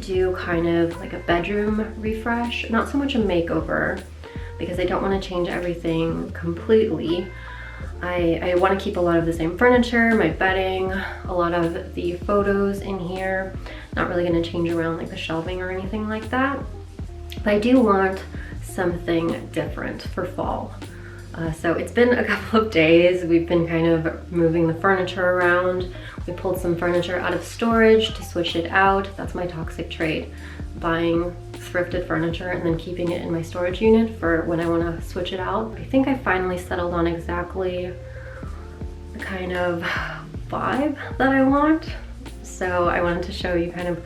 do kind of like a bedroom refresh, not so much a makeover, because I don't want to change everything completely. I want to keep a lot of the same furniture, my bedding, a lot of the photos in here. Not really going to change around like the shelving or anything like that. But I do want something different for fall. So it's been a couple of days. We've been kind of moving the furniture around. We pulled some furniture out of storage to switch it out. That's my toxic trait, buying thrifted furniture and then keeping it in my storage unit for when I want to switch it out. I think I finally settled on exactly the kind of vibe that I want. So I wanted to show you kind of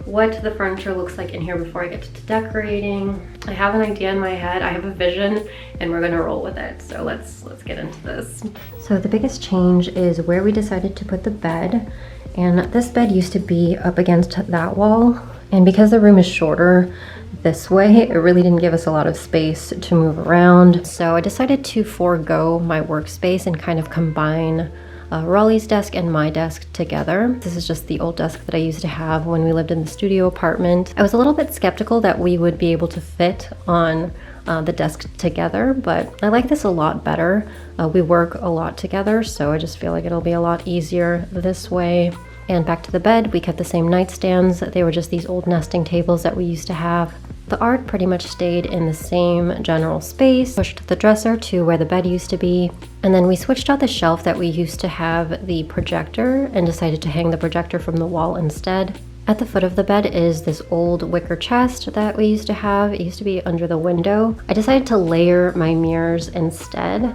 what the furniture looks like in here before I get to decorating. I have an idea in my head, I have a vision, and we're gonna roll with it. So let's get into this. So the biggest change is where we decided to put the bed. And this bed used to be up against that wall. And because the room is shorter this way, it really didn't give us a lot of space to move around. So I decided to forego my workspace and kind of combine Raleigh's desk and my desk together. This is just the old desk that I used to have when we lived in the studio apartment. I was a little bit skeptical that we would be able to fit on the desk together, but I like this a lot better. We work a lot together, so I just feel like it'll be a lot easier this way. And back to the bed, we kept the same nightstands. They were just these old nesting tables that we used to have. The art pretty much stayed in the same general space, pushed the dresser to where the bed used to be, and then we switched out the shelf that we used to have the projector and decided to hang the projector from the wall instead. At the foot of the bed is this old wicker chest that we used to have. It used to be under the window. I decided to layer my mirrors instead.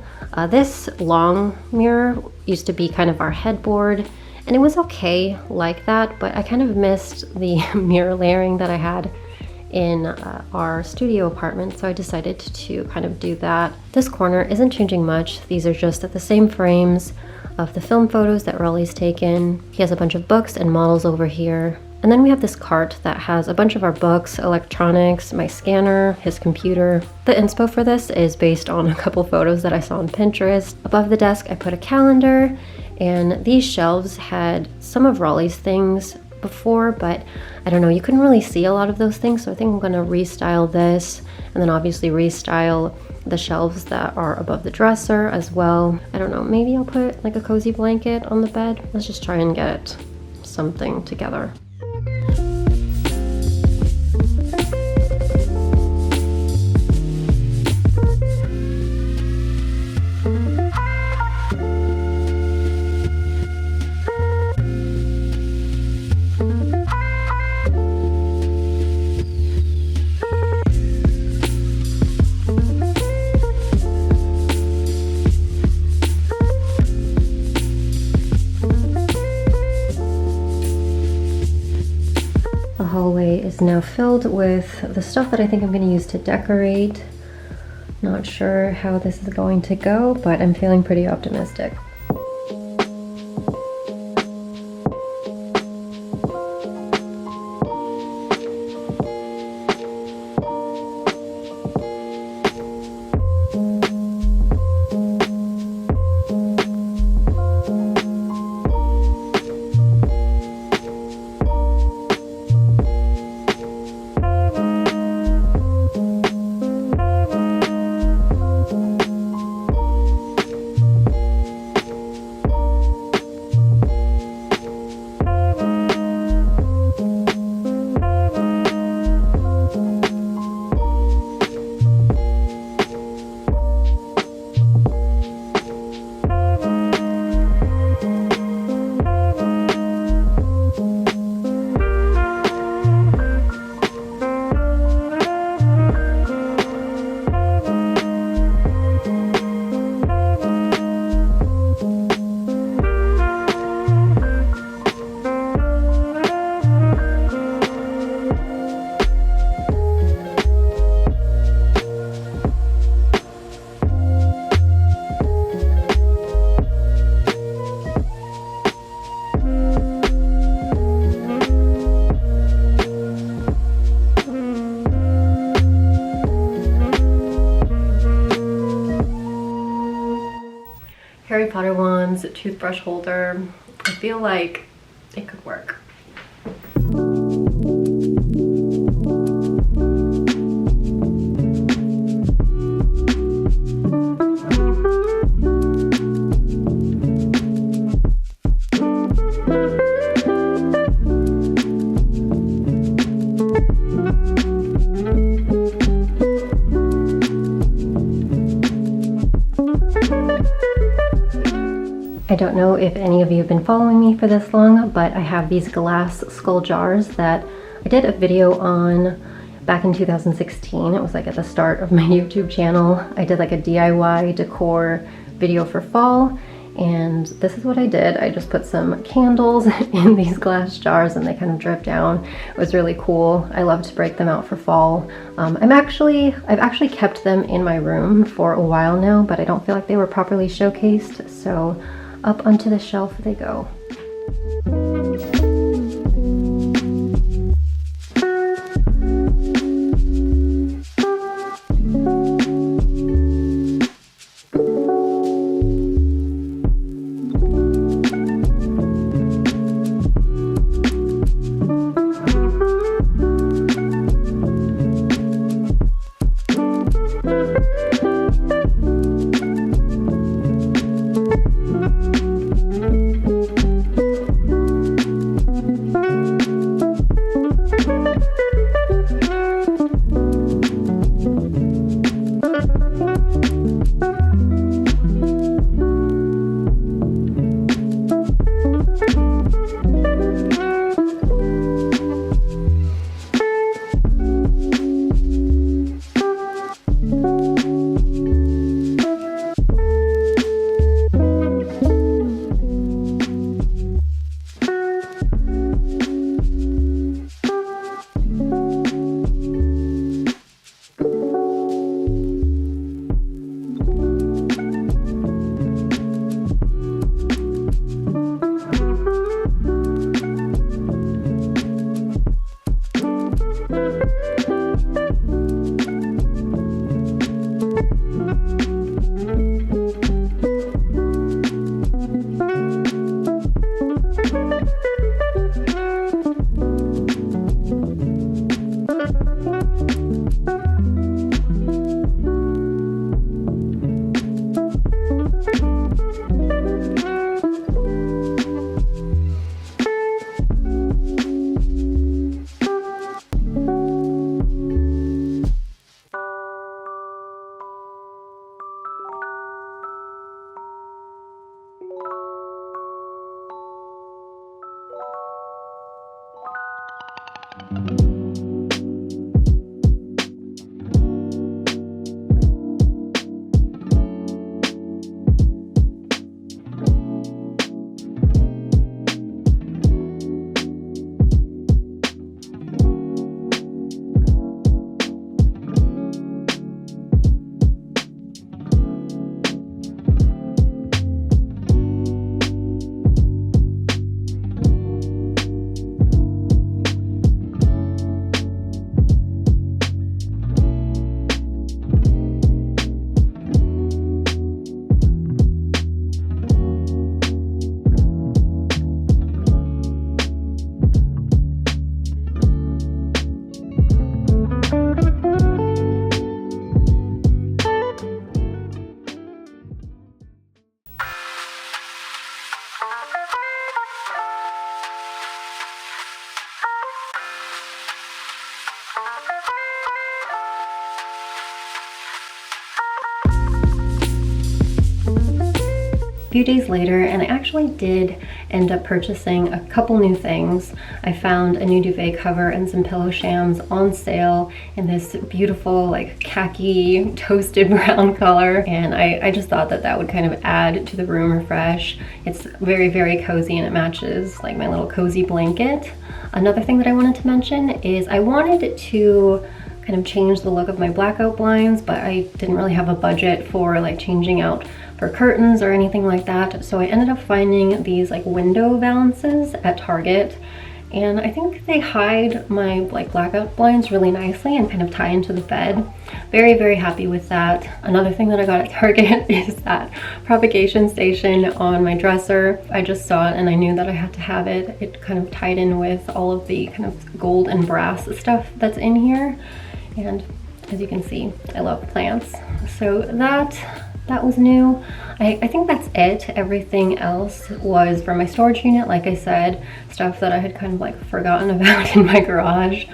This long mirror used to be kind of our headboard, and it was okay like that, but I kind of missed the mirror layering that I had in our studio apartment, so I decided to kind of do that. This corner isn't changing much. These are just the same frames of the film photos that Raleigh's taken. He has a bunch of books and models over here. And then we have this cart that has a bunch of our books, electronics, my scanner, his computer. The inspo for this is based on a couple photos that I saw on Pinterest. Above the desk, I put a calendar, and these shelves had some of Raleigh's things before, but I don't know, you couldn't really see a lot of those things, so I think I'm gonna restyle this, and then obviously restyle the shelves that are above the dresser as well. I don't know, maybe I'll put like a cozy blanket on the bed. Let's just try and get something together. Is now filled with the stuff that I think I'm going to use to decorate. Not sure how this is going to go, but I'm feeling pretty optimistic. Harry Potter wands, toothbrush holder. I feel like it could work. don't know if any of you have been following me for this long, but I have these glass skull jars that I did a video on back in 2016. It was like at the start of my YouTube channel. I did like a DIY decor video for fall, and this is what I did. I just put some candles in these glass jars and they kind of drip down. It was really cool. I love to break them out for fall. I've actually kept them in my room for a while now, but I don't feel like they were properly showcased, so up onto the shelf they go. A few days later, and I actually did end up purchasing a couple new things. I found a new duvet cover and some pillow shams on sale in this beautiful like khaki toasted brown color, and I just thought that that would kind of add to the room refresh. It's very, very cozy and it matches like my little cozy blanket. Another thing that I wanted to mention is I wanted to kind of change the look of my blackout blinds, but I didn't really have a budget for like changing out for curtains or anything like that. So I ended up finding these like window valances at Target, and I think they hide my like blackout blinds really nicely and kind of tie into the bed. Very, very happy with that. Another thing that I got at Target is that propagation station on my dresser. I just saw it and I knew that I had to have it. It kind of tied in with all of the kind of gold and brass stuff that's in here. And as you can see, I love plants. So that was new. I think that's it. Everything else was from my storage unit, like I said, stuff that I had kind of like forgotten about in my garage.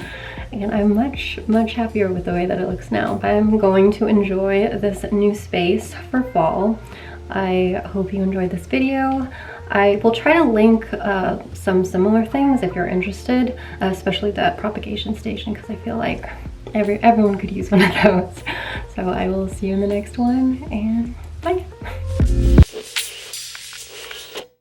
And I'm much happier with the way that it looks now. But I'm going to enjoy this new space for fall. I hope you enjoyed this video. I will try to link some similar things if you're interested, especially that propagation station, because I feel like everyone could use one of those. So I will see you in the next one, and